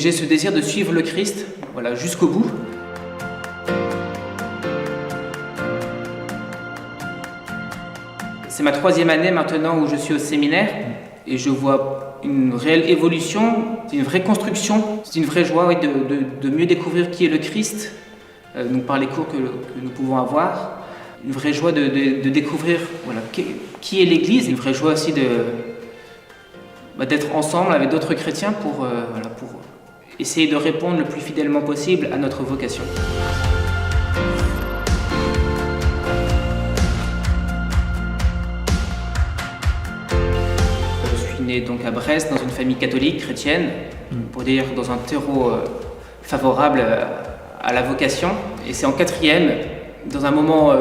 j'ai ce désir de suivre le Christ, voilà, jusqu'au bout. C'est ma 3e année maintenant où je suis au séminaire et je vois une réelle évolution, une vraie construction, c'est une vraie joie, oui, de mieux découvrir qui est le Christ, donc par les cours que nous pouvons avoir. Une vraie joie de découvrir, voilà, qui est l'Église, une vraie joie aussi d'être ensemble avec d'autres chrétiens pour essayer de répondre le plus fidèlement possible à notre vocation. Je suis né donc à Brest dans une famille catholique chrétienne, pour dire dans un terreau favorable à la vocation. Et c'est en 4e, dans un moment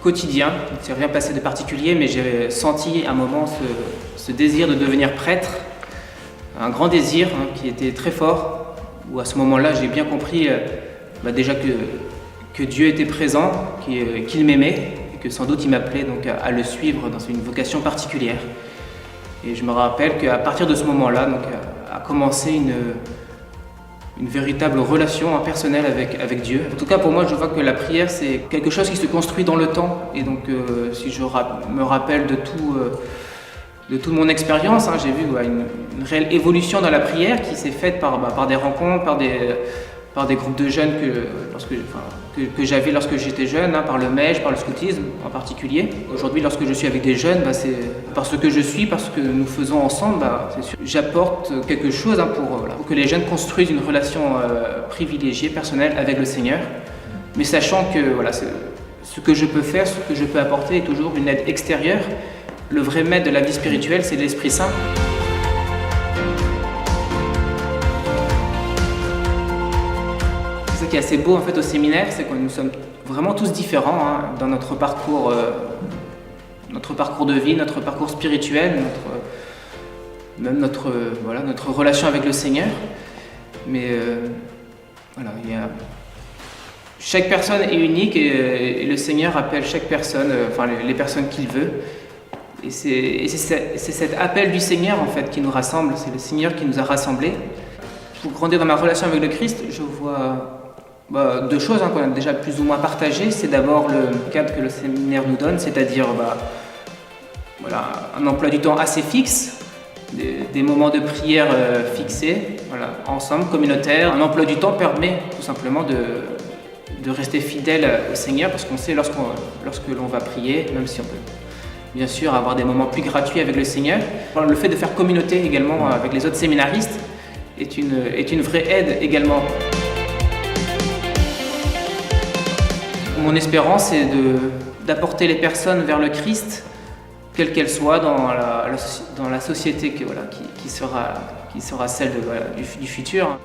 quotidien, il ne s'est rien passé de particulier, mais j'ai senti à un moment ce désir de devenir prêtre, un grand désir qui était très fort, où à ce moment-là j'ai bien compris déjà que Dieu était présent, qu'il m'aimait, et que sans doute il m'appelait donc à le suivre dans une vocation particulière. Et je me rappelle qu'à partir de ce moment-là a commencé une véritable relation personnelle avec Dieu. En tout cas, pour moi, je vois que la prière, c'est quelque chose qui se construit dans le temps. Et donc, si je me rappelle de toute mon expérience, j'ai vu une réelle évolution dans la prière qui s'est faite par des rencontres, par des groupes de jeunes que j'avais lorsque j'étais jeune, par le MEJ, par le scoutisme en particulier. Aujourd'hui, lorsque je suis avec des jeunes, c'est parce que je suis, parce que nous faisons ensemble, c'est sûr, j'apporte quelque chose pour que les jeunes construisent une relation privilégiée, personnelle avec le Seigneur, mais sachant que ce que je peux faire, ce que je peux apporter est toujours une aide extérieure. Le vrai maître de la vie spirituelle, c'est l'Esprit Saint. Ce qui est assez beau en fait au séminaire, c'est que nous sommes vraiment tous différents dans notre parcours de vie, notre parcours spirituel, notre relation avec le Seigneur. Mais chaque personne est unique et le Seigneur appelle chaque personne, les personnes qu'il veut. Et c'est cet appel du Seigneur en fait qui nous rassemble, c'est le Seigneur qui nous a rassemblés. Pour grandir dans ma relation avec le Christ, je vois 2 choses qu'on a déjà plus ou moins partagées. C'est d'abord le cadre que le séminaire nous donne, c'est-à-dire un emploi du temps assez fixe, des moments de prière fixés, ensemble, communautaires. Un emploi du temps permet tout simplement de rester fidèle au Seigneur, parce qu'on sait lorsque l'on va prier, même si on peut bien sûr avoir des moments plus gratuits avec le Seigneur. Le fait de faire communauté également avec les autres séminaristes est une vraie aide également. Mon espérance est d'apporter les personnes vers le Christ, quelle qu'elle soit, dans la société qui sera celle du futur.